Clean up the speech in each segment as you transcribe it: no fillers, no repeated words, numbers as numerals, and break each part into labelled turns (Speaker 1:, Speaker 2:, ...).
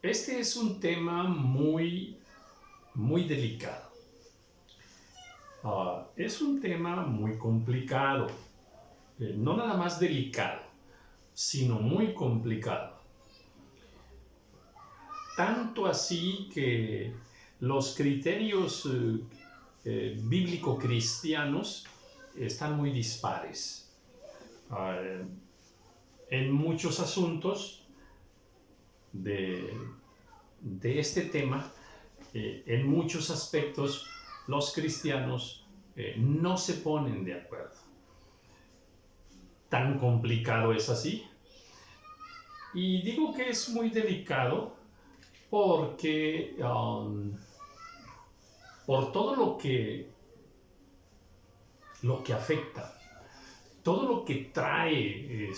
Speaker 1: Este es un tema muy delicado. Es un tema muy complicado. No nada más delicado, sino muy complicado. Tanto así que los criterios bíblico-cristianos están muy dispares. En muchos asuntos de este tema, en muchos aspectos, los cristianos no se ponen de acuerdo. Tan complicado es así. Y digo que es muy delicado porque por todo lo que afecta, todo lo que trae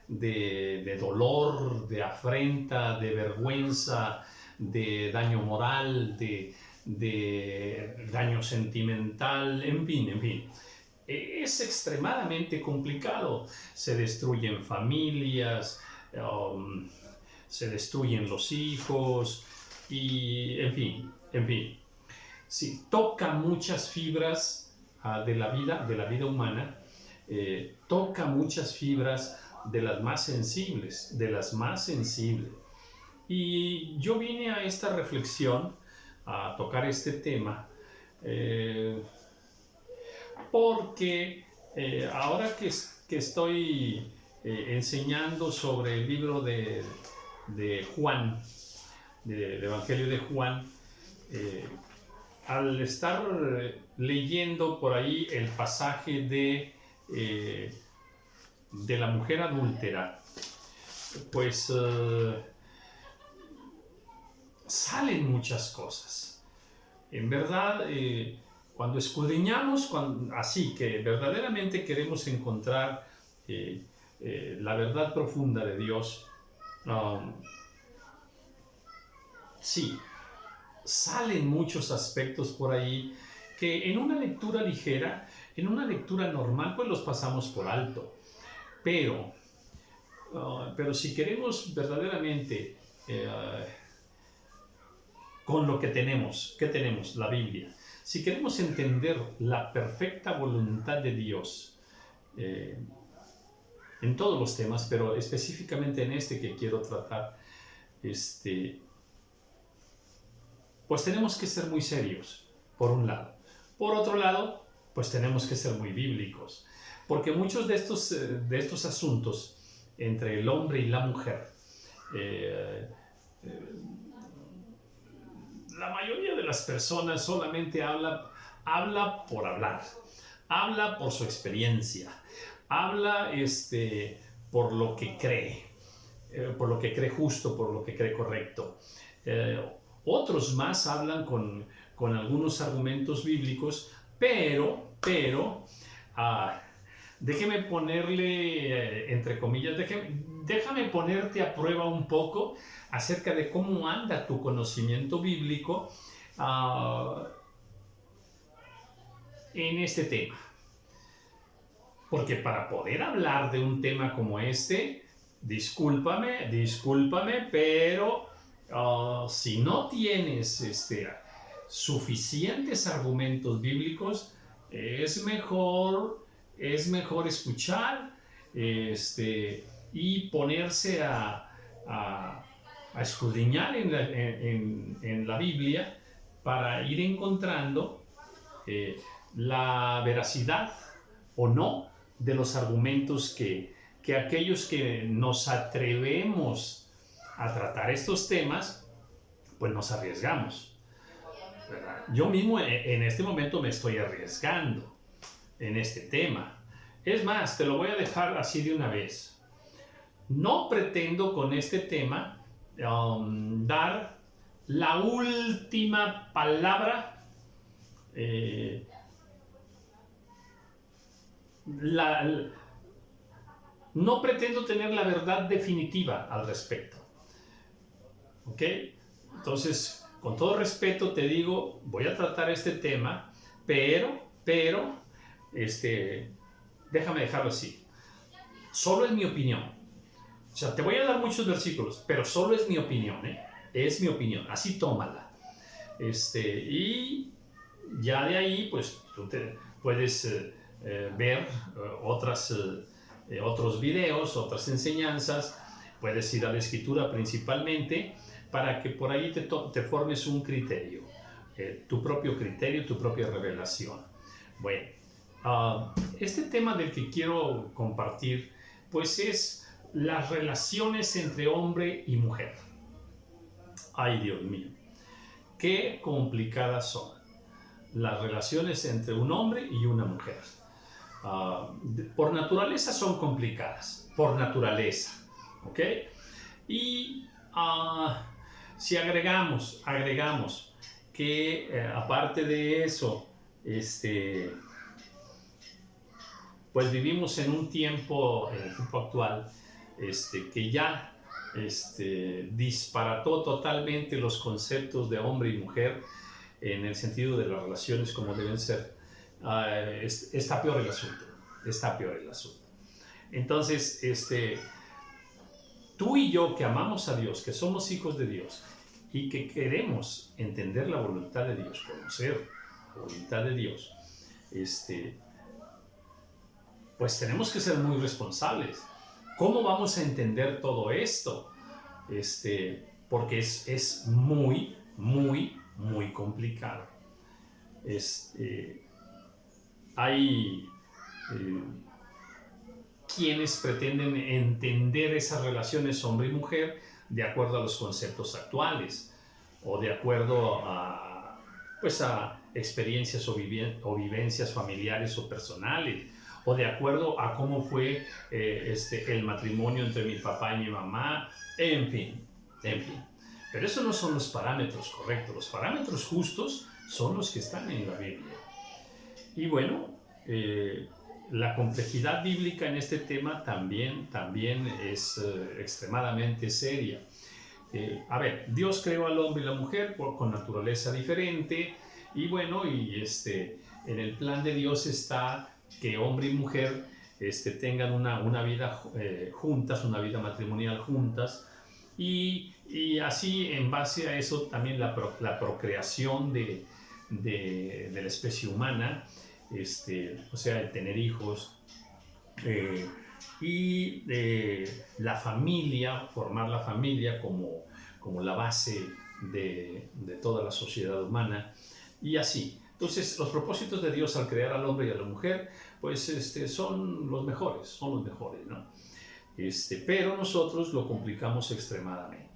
Speaker 1: de dolor, de afrenta, de vergüenza, de daño moral, de daño sentimental, en fin. Es extremadamente complicado. Se destruyen familias, se destruyen los hijos y en fin. Sí, toca muchas fibras de la vida humana, toca muchas fibras de las más sensibles, Y yo vine a esta reflexión, a tocar este tema, porque ahora que estoy enseñando sobre el libro de Juan, del Evangelio de Juan, al estar leyendo por ahí el pasaje de la mujer adúltera, pues salen muchas cosas. En verdad, cuando escudriñamos, así que verdaderamente queremos encontrar la verdad profunda de Dios, sí, salen muchos aspectos por ahí que en una lectura ligera, en una lectura normal, pues los pasamos por alto. Pero si queremos verdaderamente con lo que tenemos, ¿qué tenemos? La Biblia. Si queremos entender la perfecta voluntad de Dios en todos los temas, pero específicamente en este que quiero tratar, pues tenemos que ser muy serios, por un lado. Por otro lado, pues tenemos que ser muy bíblicos, porque muchos de estos asuntos entre el hombre y la mujer, la mayoría de las personas solamente habla por hablar, habla por su experiencia, habla por lo que cree justo, por lo que cree correcto. Otros más hablan con algunos argumentos bíblicos, pero déjeme ponerle, entre comillas, déjame ponerte a prueba un poco acerca de cómo anda tu conocimiento bíblico en este tema. Porque para poder hablar de un tema como este, discúlpame, pero si no tienes suficientes argumentos bíblicos, es mejor escuchar y ponerse a escudriñar en la Biblia para ir encontrando la veracidad o no de los argumentos que aquellos que nos atrevemos a tratar estos temas, pues nos arriesgamos, ¿verdad? Yo mismo en este momento me estoy arriesgando en este tema. Es más, te lo voy a dejar así de una vez. No pretendo con este tema dar la última palabra, no pretendo tener la verdad definitiva al respecto. ¿Ok? Entonces, con todo respeto te digo, voy a tratar este tema, pero, déjame dejarlo así. Solo es mi opinión. O sea, te voy a dar muchos versículos, pero solo es mi opinión, ¿eh? Es mi opinión, así tómala. Y ya de ahí, pues tú puedes ver otros videos, otras enseñanzas, puedes ir a la escritura principalmente para que por ahí te formes un criterio, tu propio criterio, tu propia revelación. Bueno, este tema del que quiero compartir, pues es las relaciones entre hombre y mujer. Ay, Dios mío, qué complicadas son las relaciones entre un hombre y una mujer. Por naturaleza son complicadas, por naturaleza, ¿ok? Y si agregamos que aparte de eso, pues vivimos en un tiempo, en el tiempo actual, que ya disparató totalmente los conceptos de hombre y mujer en el sentido de las relaciones como deben ser. Está peor el asunto, está peor el asunto. Entonces, tú y yo que amamos a Dios, que somos hijos de Dios y que queremos entender la voluntad de Dios, conocer la voluntad de Dios, pues tenemos que ser muy responsables. ¿Cómo vamos a entender todo esto? Porque es muy, muy, muy complicado. Hay quienes pretenden entender esas relaciones hombre y mujer de acuerdo a los conceptos actuales o de acuerdo a experiencias o vivencias familiares o personales, o de acuerdo a cómo fue el matrimonio entre mi papá y mi mamá, en fin. Pero esos no son los parámetros correctos. Los parámetros justos son los que están en la Biblia. Y bueno, la complejidad bíblica en este tema también es extremadamente seria. A ver, Dios creó al hombre y la mujer con naturaleza diferente, y bueno, en el plan de Dios está que hombre y mujer tengan una vida juntas, una vida matrimonial juntas, y así en base a eso también la procreación de la especie humana, o sea, el tener hijos, y la familia, formar la familia como la base de toda la sociedad humana, y así. Entonces, los propósitos de Dios al crear al hombre y a la mujer, pues son los mejores, ¿no? Pero nosotros lo complicamos extremadamente.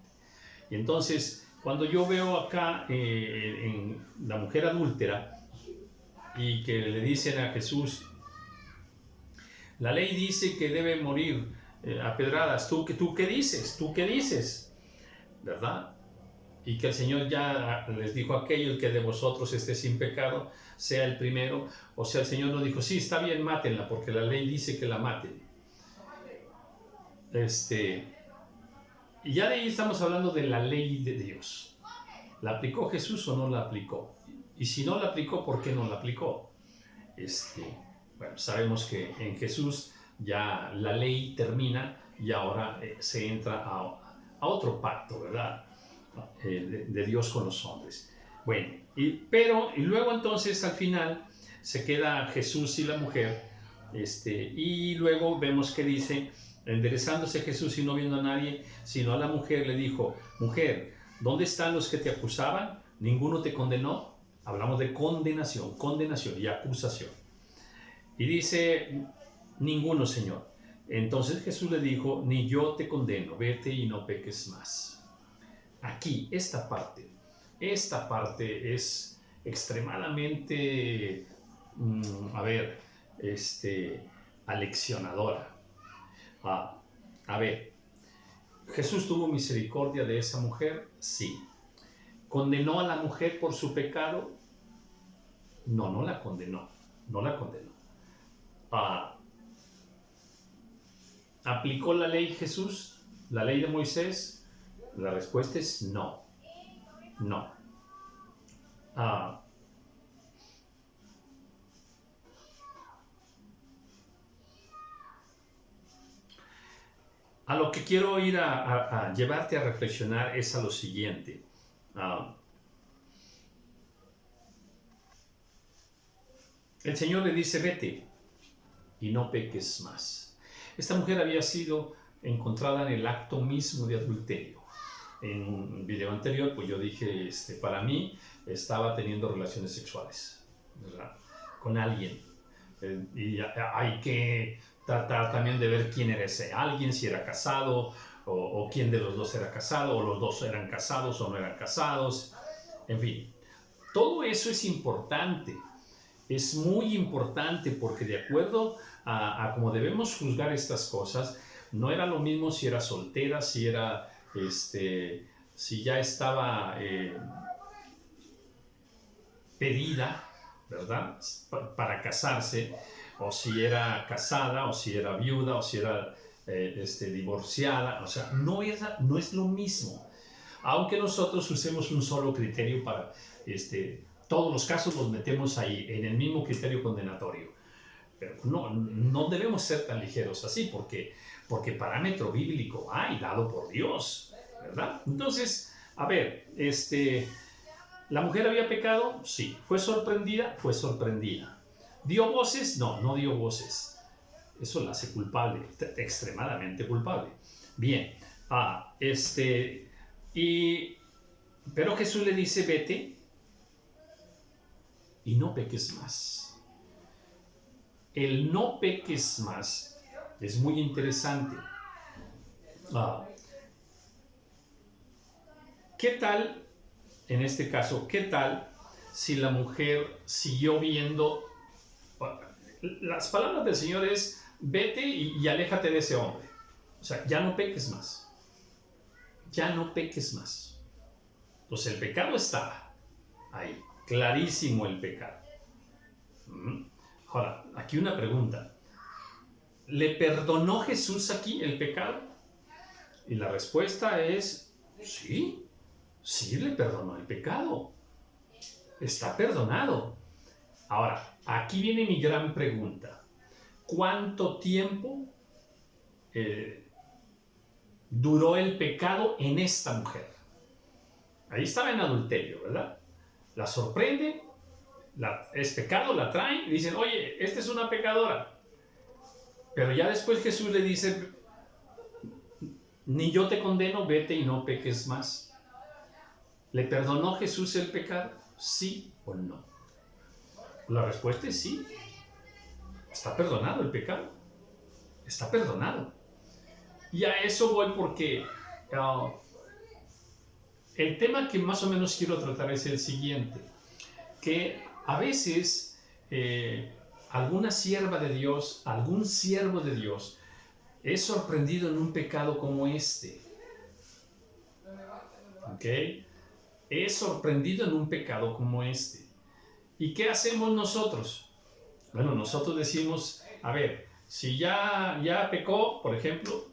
Speaker 1: Y entonces, cuando yo veo acá en la mujer adúltera, y que le dicen a Jesús, la ley dice que debe morir a pedradas, ¿tú qué dices? ¿Tú qué dices? ¿Verdad? Y que el Señor ya les dijo aquello, el que de vosotros esté sin pecado, sea el primero. O sea, el Señor no dijo, sí, está bien, mátenla, porque la ley dice que la maten. Y ya de ahí estamos hablando de la ley de Dios. ¿La aplicó Jesús o no la aplicó? Y si no la aplicó, ¿por qué no la aplicó? Bueno, sabemos que en Jesús ya la ley termina y ahora se entra a otro pacto, ¿verdad? De Dios con los hombres. Bueno, y luego entonces al final se queda Jesús y la mujer, y luego vemos que dice, enderezándose Jesús y no viendo a nadie, sino a la mujer, le dijo, mujer, ¿dónde están los que te acusaban? ¿Ninguno te condenó? Hablamos de condenación y acusación. Y dice, ninguno, Señor. Entonces Jesús le dijo, ni yo te condeno, vete y no peques más. Aquí, esta parte es extremadamente, aleccionadora. A ver, ¿Jesús tuvo misericordia de esa mujer? Sí. ¿Condenó a la mujer por su pecado? No, no la condenó. ¿Aplicó la ley Jesús? ¿La ley de Moisés? La respuesta es no. No. a lo que quiero ir a llevarte a reflexionar es a lo siguiente. El Señor le dice, vete y no peques más. Esta mujer había sido encontrada en el acto mismo de adulterio. En un video anterior, pues yo dije, para mí estaba teniendo relaciones sexuales, ¿verdad?, con alguien. Y hay que tratar también de ver quién era ese alguien, si era casado, o quién de los dos era casado, o los dos eran casados o no eran casados. En fin, todo eso es importante. Es muy importante porque de acuerdo a cómo debemos juzgar estas cosas, no era lo mismo si era soltera, si era, si ya estaba pedida, ¿verdad?, para casarse, o si era casada, o si era viuda, o si era divorciada. O sea, no es lo mismo. Aunque nosotros usemos un solo criterio para todos los casos los metemos ahí, en el mismo criterio condenatorio. Pero no debemos ser tan ligeros así, porque parámetro bíblico hay, dado por Dios, ¿verdad? Entonces, a ver, ¿la mujer había pecado? Sí. ¿Fue sorprendida? Fue sorprendida. ¿Dio voces? No dio voces. Eso la hace culpable, extremadamente culpable. Bien, pero Jesús le dice, vete y no peques más. El no peques más es muy interesante. ¿Qué tal, en este caso, qué tal si la mujer siguió viendo? Las palabras del Señor es, vete y aléjate de ese hombre. O sea, ya no peques más. Ya no peques más. Entonces el pecado está ahí. Clarísimo el pecado. Ahora, aquí una pregunta. ¿Le perdonó Jesús aquí el pecado? Y la respuesta es sí. Sí le perdonó el pecado. Está perdonado. Ahora, aquí viene mi gran pregunta. ¿Cuánto tiempo duró el pecado en esta mujer? Ahí estaba en adulterio, ¿verdad? La sorprende, es pecado, la traen y dicen, oye, esta es una pecadora. Pero ya después Jesús le dice, ni yo te condeno, vete y no peques más. ¿Le perdonó Jesús el pecado? ¿Sí o no? La respuesta es sí. Está perdonado el pecado. Está perdonado. Y a eso voy porque el tema que más o menos quiero tratar es el siguiente. Que a veces alguna sierva de Dios, algún siervo de Dios, es sorprendido en un pecado como este. ¿Ok? Es sorprendido en un pecado como este. ¿Y qué hacemos nosotros? Bueno, nosotros decimos, a ver, si ya pecó, por ejemplo,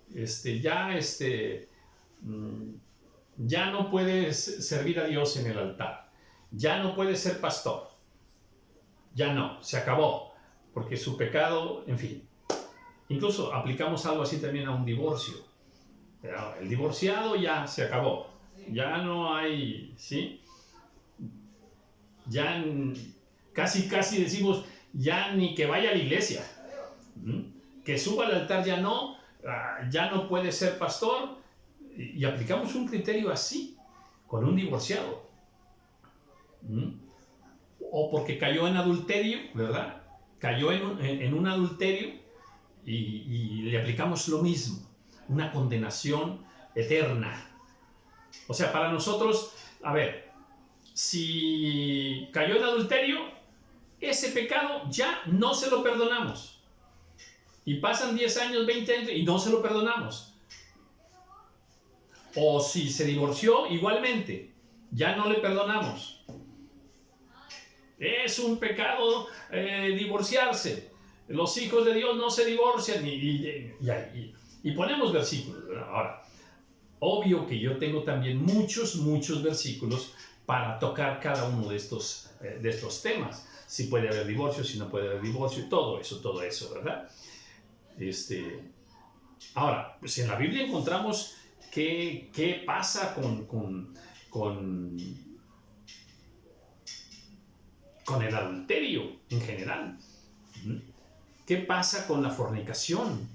Speaker 1: ya no puede servir a Dios en el altar, ya no puede ser pastor, ya no, se acabó, porque su pecado, en fin. Incluso aplicamos algo así también a un divorcio. El divorciado ya se acabó, ya no hay, ¿sí? Ya casi decimos, ya ni que vaya a la iglesia, que suba al altar ya no puede ser pastor, y aplicamos un criterio así con un divorciado, o porque cayó en adulterio, ¿verdad? Cayó en un adulterio y le aplicamos lo mismo, una condenación eterna. O sea, para nosotros, a ver, si cayó en adulterio, ese pecado ya no se lo perdonamos. Y pasan 10 años, 20 años y no se lo perdonamos. O si se divorció, igualmente, ya no le perdonamos. Es un pecado divorciarse. Los hijos de Dios no se divorcian. Y ponemos versículos. Ahora, obvio que yo tengo también muchos versículos para tocar cada uno de estos temas. Si puede haber divorcio, si no puede haber divorcio, todo eso, ¿verdad? Ahora, pues en la Biblia encontramos qué pasa con el adulterio en general. ¿Qué pasa con la fornicación?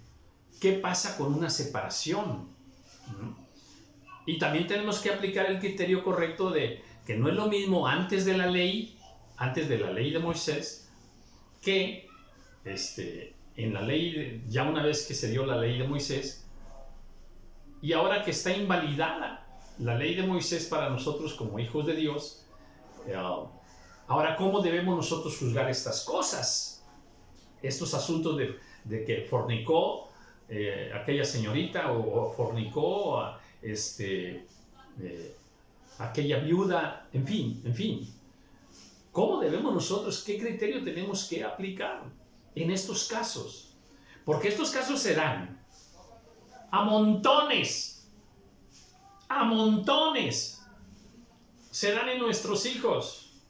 Speaker 1: ¿Qué pasa con una separación? Y también tenemos que aplicar el criterio correcto de que no es lo mismo antes de la ley de Moisés, que en la ley, ya una vez que se dio la ley de Moisés, y ahora que está invalidada la ley de Moisés para nosotros como hijos de Dios, ahora ¿cómo debemos nosotros juzgar estas cosas? Estos asuntos de que fornicó aquella señorita o fornicó aquella viuda, en fin. ¿Cómo debemos nosotros, qué criterio tenemos que aplicar en estos casos? Porque estos casos se dan a montones, se dan en nuestros hijos,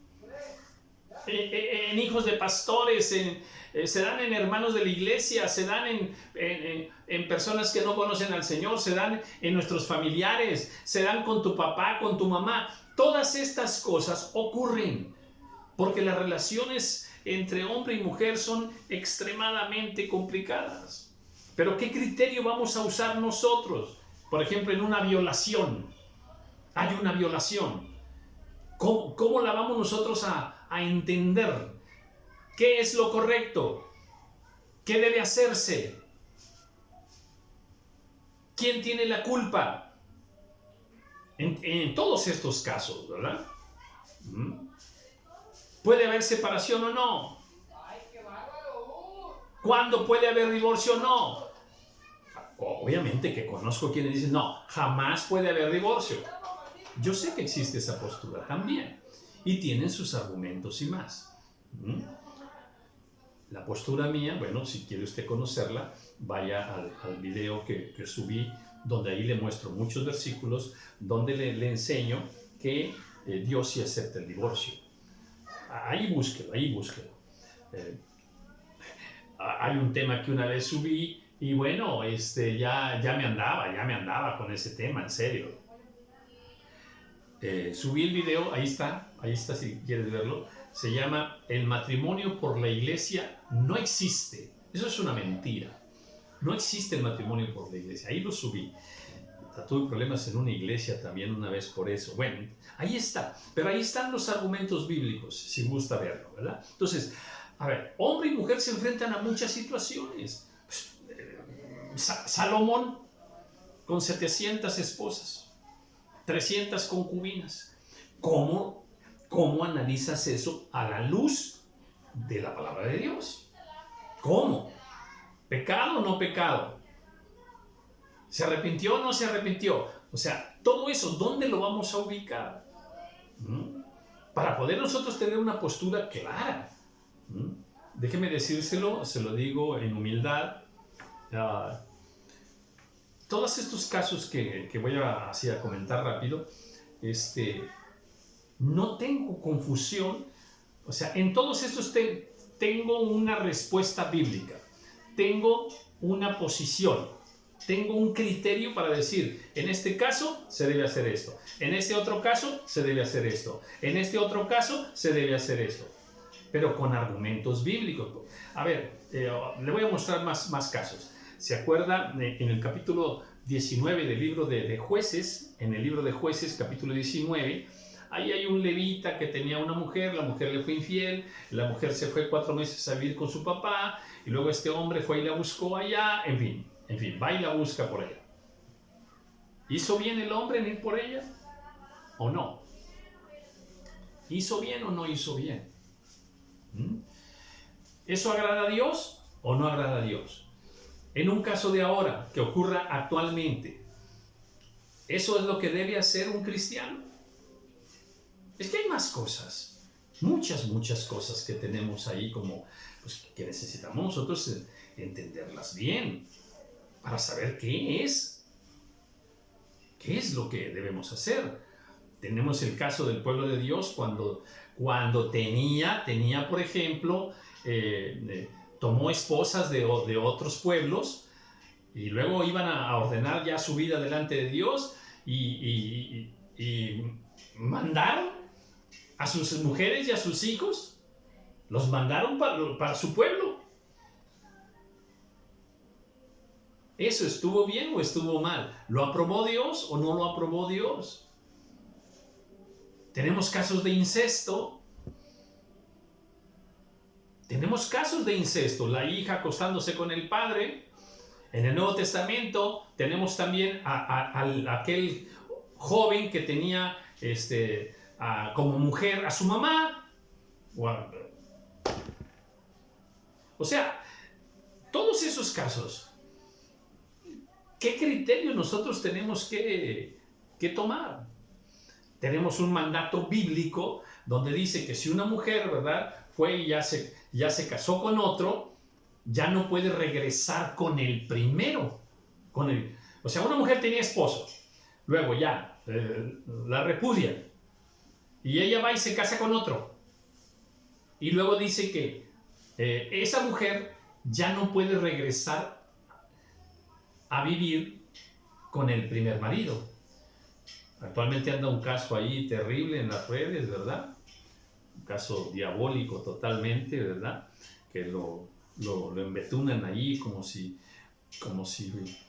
Speaker 1: en hijos de pastores, se dan en hermanos de la iglesia, se dan en personas que no conocen al Señor, se dan en nuestros familiares, se dan con tu papá, con tu mamá. Todas estas cosas ocurren porque las relaciones entre hombre y mujer son extremadamente complicadas. Pero ¿qué criterio vamos a usar nosotros? Por ejemplo, en una violación. Hay una violación. ¿Cómo la vamos nosotros a entender? ¿Qué es lo correcto? ¿Qué debe hacerse? ¿Quién tiene la culpa? En todos estos casos, ¿verdad? ¿Puede haber separación o no? ¿Cuándo puede haber divorcio o no? Obviamente que conozco quienes dicen, no, jamás puede haber divorcio. Yo sé que existe esa postura también. Y tienen sus argumentos y más. La postura mía, bueno, si quiere usted conocerla, vaya al video que subí, donde ahí le muestro muchos versículos, donde le enseño que Dios sí acepta el divorcio. Ahí búsquelo. Hay un tema que una vez subí y bueno, ya me andaba con ese tema, en serio. Subí el video, ahí está si quieres verlo. Se llama El matrimonio por la iglesia no existe. Eso es una mentira. No existe el matrimonio por la iglesia. Ahí lo subí. Tuve problemas en una iglesia también una vez por eso. Bueno, ahí está. Pero ahí están los argumentos bíblicos, si gusta verlo, ¿verdad? Entonces, a ver, hombre y mujer se enfrentan a muchas situaciones. Salomón con 700 esposas, 300 concubinas. ¿Cómo analizas eso a la luz de la palabra de Dios? ¿Cómo? ¿Pecado o no pecado? ¿Se arrepintió o no se arrepintió? O sea, todo eso, ¿dónde lo vamos a ubicar? Para poder nosotros tener una postura clara. Déjeme decírselo, se lo digo en humildad. Todos estos casos que voy a comentar rápido, no tengo confusión. O sea, en todos estos tengo una respuesta bíblica. Tengo una posición. Tengo un criterio para decir, en este caso se debe hacer esto, en este otro caso se debe hacer esto, en este otro caso se debe hacer esto, pero con argumentos bíblicos. A ver, le voy a mostrar más casos. ¿Se acuerda en el capítulo 19 del libro de Jueces? En el libro de Jueces, capítulo 19, ahí hay un levita que tenía una mujer, la mujer le fue infiel, la mujer se fue 4 meses a vivir con su papá, y luego este hombre fue y la buscó allá, en fin, va y la busca por ella. ¿Hizo bien el hombre en ir por ella o no? ¿Hizo bien o no hizo bien? ¿Eso agrada a Dios o no agrada a Dios? En un caso de ahora, que ocurra actualmente, ¿eso es lo que debe hacer un cristiano? Es que hay más cosas, muchas cosas que tenemos ahí como, pues, que necesitamos nosotros entenderlas bien para saber qué es lo que debemos hacer. Tenemos el caso del pueblo de Dios cuando tenía por ejemplo, tomó esposas de otros pueblos Y luego iban a ordenar ya su vida delante de Dios y mandaron a sus mujeres y a sus hijos, los mandaron para su pueblo. ¿Eso estuvo bien o estuvo mal? ¿Lo aprobó Dios o no lo aprobó Dios? Tenemos casos de incesto. Tenemos casos de incesto. La hija acostándose con el padre. En el Nuevo Testamento tenemos también a aquel joven que tenía como mujer a su mamá. O sea, todos esos casos. ¿Qué criterio nosotros tenemos que tomar? Tenemos un mandato bíblico donde dice que si una mujer, ¿verdad?, fue y ya se casó con otro, ya no puede regresar con el primero. O sea, una mujer tenía esposo, luego ya la repudian y ella va y se casa con otro. Y luego dice que esa mujer ya no puede regresar a vivir con el primer marido. Actualmente anda un caso ahí terrible en las redes, ¿verdad? Un caso diabólico totalmente, ¿verdad? Que lo embetunan ahí como si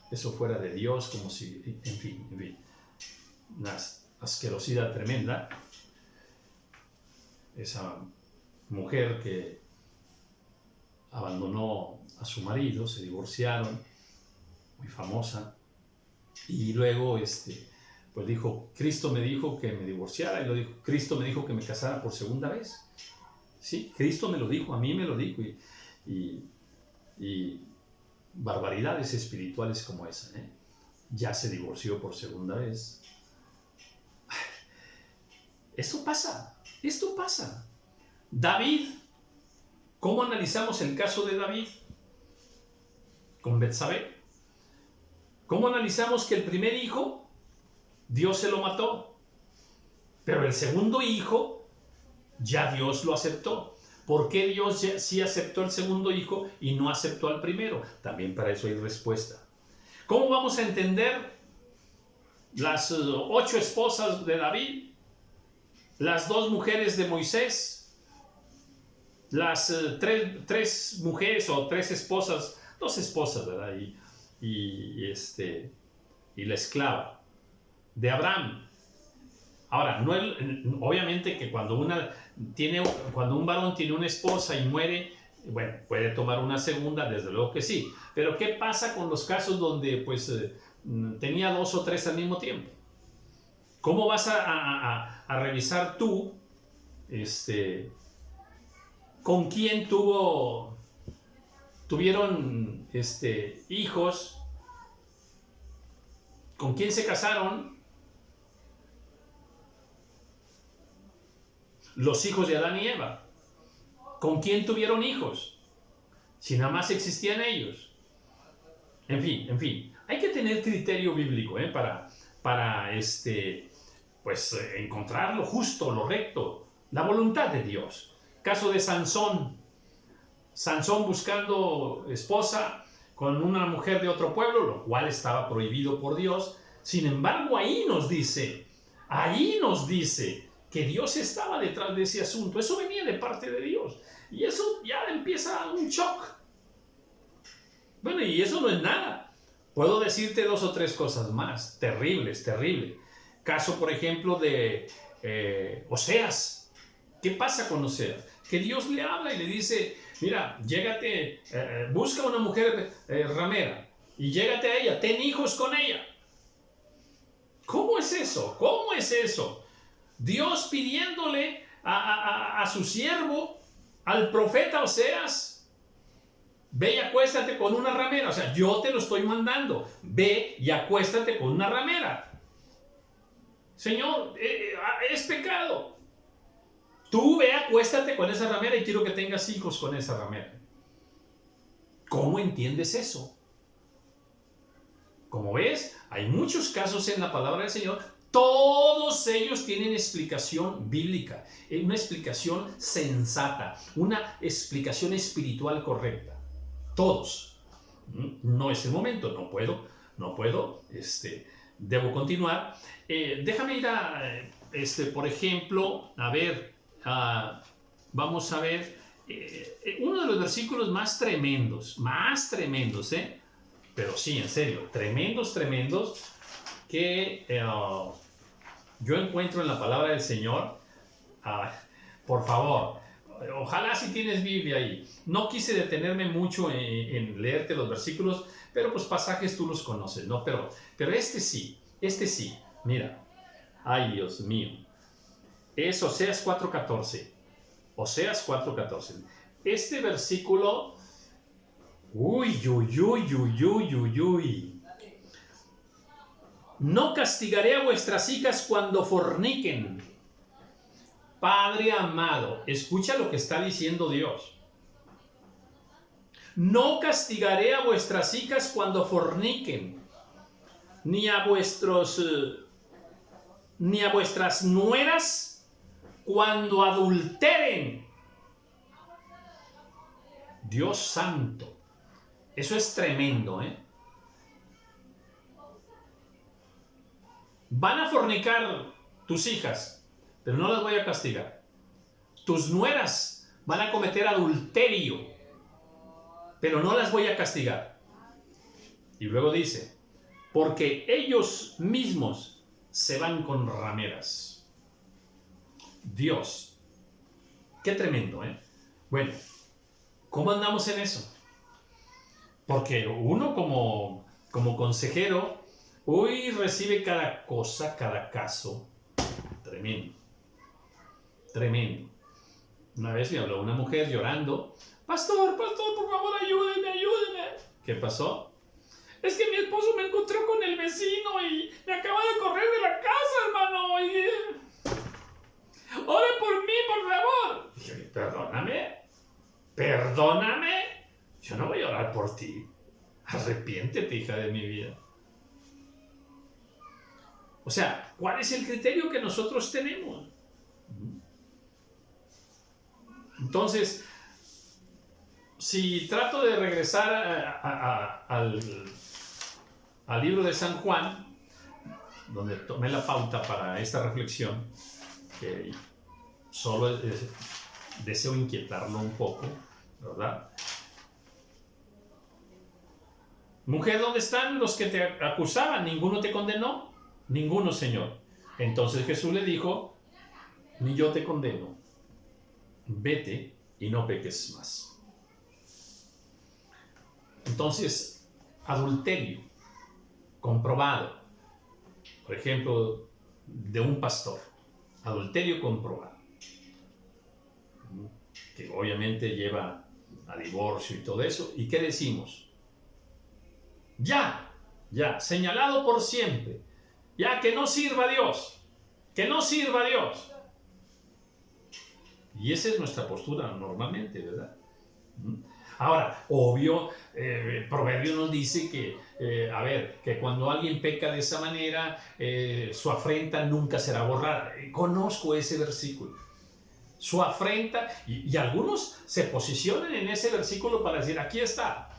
Speaker 1: eso fuera de Dios, como si, en fin, una asquerosidad tremenda. Esa mujer que abandonó a su marido, se divorciaron, muy famosa, y luego pues dijo, Cristo me dijo que me divorciara, y lo dijo, Cristo me dijo que me casara por segunda vez. Sí, Cristo me lo dijo, a mí me lo dijo, y barbaridades espirituales como esa, ¿eh? Ya se divorció por segunda vez. Esto pasa. David, ¿cómo analizamos el caso de David con Betsabé? ¿Cómo analizamos que el primer hijo Dios se lo mató, pero el segundo hijo ya Dios lo aceptó? ¿Por qué Dios sí aceptó el segundo hijo y no aceptó al primero? También para eso hay respuesta. ¿Cómo vamos a entender las 8 esposas de David, las 2 mujeres de Moisés, las 3 mujeres o 3 esposas, 2 esposas, ¿verdad? Y la esclava de Abraham? Ahora, no obviamente que cuando un varón tiene una esposa y muere, bueno, puede tomar una segunda, desde luego que sí. Pero ¿qué pasa con los casos donde pues tenía 2 o 3 al mismo tiempo? ¿Cómo vas a revisar tú con quién tuvieron hijos, con quién se casaron los hijos de Adán y Eva? ¿Con quién tuvieron hijos? Si nada más existían ellos. En fin, hay que tener criterio bíblico para pues encontrar lo justo, lo recto, la voluntad de Dios. Caso de Sansón buscando esposa con una mujer de otro pueblo, lo cual estaba prohibido por Dios. Sin embargo, ahí nos dice que Dios estaba detrás de ese asunto. Eso venía de parte de Dios. Y eso ya empieza un shock. Bueno, y eso no es nada. Puedo decirte 2 o 3 cosas más terribles. Caso, por ejemplo, de Oseas. ¿Qué pasa con Oseas? Que Dios le habla y le dice, mira, llégate, busca una mujer ramera y llégate a ella, ten hijos con ella. ¿Cómo es eso? Dios pidiéndole a su siervo, al profeta Oseas, ve y acuéstate con una ramera. O sea, yo te lo estoy mandando. Ve y acuéstate con una ramera. Señor, es pecado. Tú ve, acuéstate con esa ramera y quiero que tengas hijos con esa ramera. ¿Cómo entiendes eso? Como ves, hay muchos casos en la palabra del Señor. Todos ellos tienen explicación bíblica, una explicación sensata, una explicación espiritual correcta. Todos. No es el momento, no puedo, debo continuar. Déjame ir a, por ejemplo, a ver, vamos a ver uno de los versículos más tremendos, pero sí, en serio, tremendos, que yo encuentro en la palabra del Señor. Por favor, ojalá si tienes Biblia ahí. No quise detenerme mucho en leerte los versículos, pero pues pasajes tú los conoces, ¿no? Pero este sí, mira. Ay, Dios mío. Es Oseas 4:14. Oseas 4:14. Este versículo, uy. No castigaré a vuestras hijas cuando forniquen. Padre amado, escucha lo que está diciendo Dios. No castigaré a vuestras hijas cuando forniquen, ni a vuestras nueras cuando adulteren. Dios santo, eso es tremendo, ¿eh? Van a fornicar tus hijas, pero no las voy a castigar. Tus nueras van a cometer adulterio, pero no las voy a castigar. Y luego dice, porque ellos mismos se van con rameras. Dios, qué tremendo, ¿eh? Bueno, ¿cómo andamos en eso? Porque uno como consejero, hoy recibe cada cosa, cada caso. Tremendo. Una vez me habló una mujer llorando. Pastor, por favor, ayúdeme. ¿Qué pasó? Es que mi esposo me encontró con el vecino y me acaba de correr de la casa, hermano. Ore por mí, por favor. Dije, perdóname. Yo no voy a orar por ti. Arrepiéntete, hija de mi vida. O sea, ¿cuál es el criterio que nosotros tenemos? Entonces, si trato de regresar al libro de San Juan, donde tomé la pauta para esta reflexión, que solo deseo inquietarlo un poco, ¿verdad? Mujer, ¿dónde están los que te acusaban? ¿Ninguno te condenó? Ninguno, Señor. Entonces Jesús le dijo, ni yo te condeno. Vete y no peques más. Entonces, adulterio comprobado, por ejemplo, de un pastor, adulterio comprobado, que obviamente lleva a divorcio y todo eso. ¿Y qué decimos? Ya, señalado por siempre, ya que no sirva a Dios, Y esa es nuestra postura normalmente, ¿verdad? Ahora, obvio, Proverbio nos dice que, que cuando alguien peca de esa manera, su afrenta nunca será borrada. Conozco ese versículo. Su afrenta, y algunos se posicionan en ese versículo para decir, aquí está,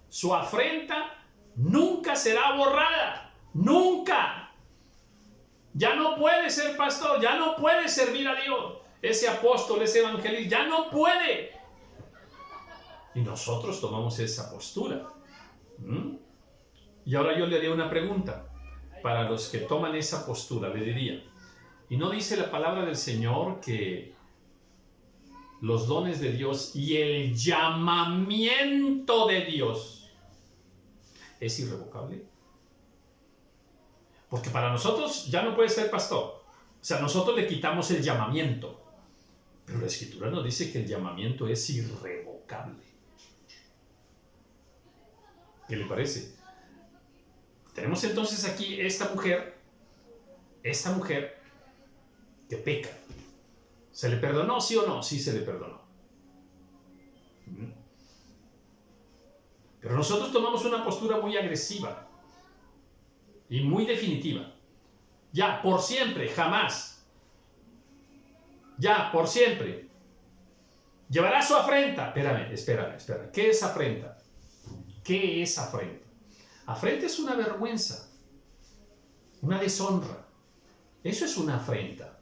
Speaker 1: su afrenta nunca será borrada, nunca. Ya no puede ser pastor, ya no puede servir a Dios. Ese apóstol, ese evangelista, ya no puede. Y nosotros tomamos esa postura. Y ahora yo le haría una pregunta. Para los que toman esa postura, le diría, ¿y no dice la palabra del Señor que los dones de Dios y el llamamiento de Dios es irrevocable? Porque para nosotros ya no puede ser pastor. O sea, nosotros le quitamos el llamamiento. Pero la Escritura nos dice que el llamamiento es irrevocable. ¿Qué le parece? Tenemos entonces aquí esta mujer que peca. ¿Se le perdonó, sí o no? Sí, se le perdonó. Pero nosotros tomamos una postura muy agresiva y muy definitiva. Ya, por siempre, jamás. Ya, por siempre. Llevará su afrenta. Espérame. ¿Qué es afrenta? ¿Qué es afrenta? Afrenta es una vergüenza, una deshonra. Eso es una afrenta.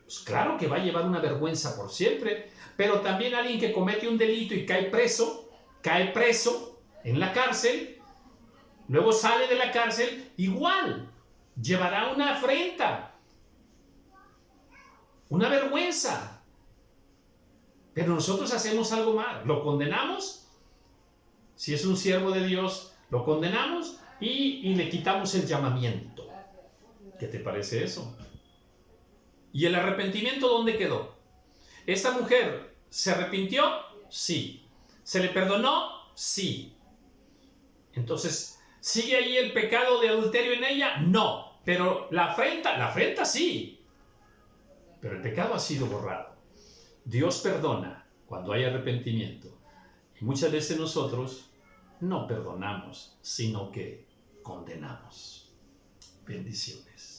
Speaker 1: Pues claro que va a llevar una vergüenza por siempre, pero también alguien que comete un delito y cae preso en la cárcel, luego sale de la cárcel, igual, llevará una afrenta, una vergüenza. Pero nosotros hacemos algo mal, lo condenamos, si es un siervo de Dios, lo condenamos y le quitamos el llamamiento. ¿Qué te parece eso? ¿Y el arrepentimiento dónde quedó? ¿Esta mujer se arrepintió? Sí. ¿Se le perdonó? Sí. Entonces, ¿sigue ahí el pecado de adulterio en ella? No. Pero la afrenta sí. Pero el pecado ha sido borrado. Dios perdona cuando hay arrepentimiento. Y muchas veces nosotros no perdonamos, sino que condenamos. Bendiciones.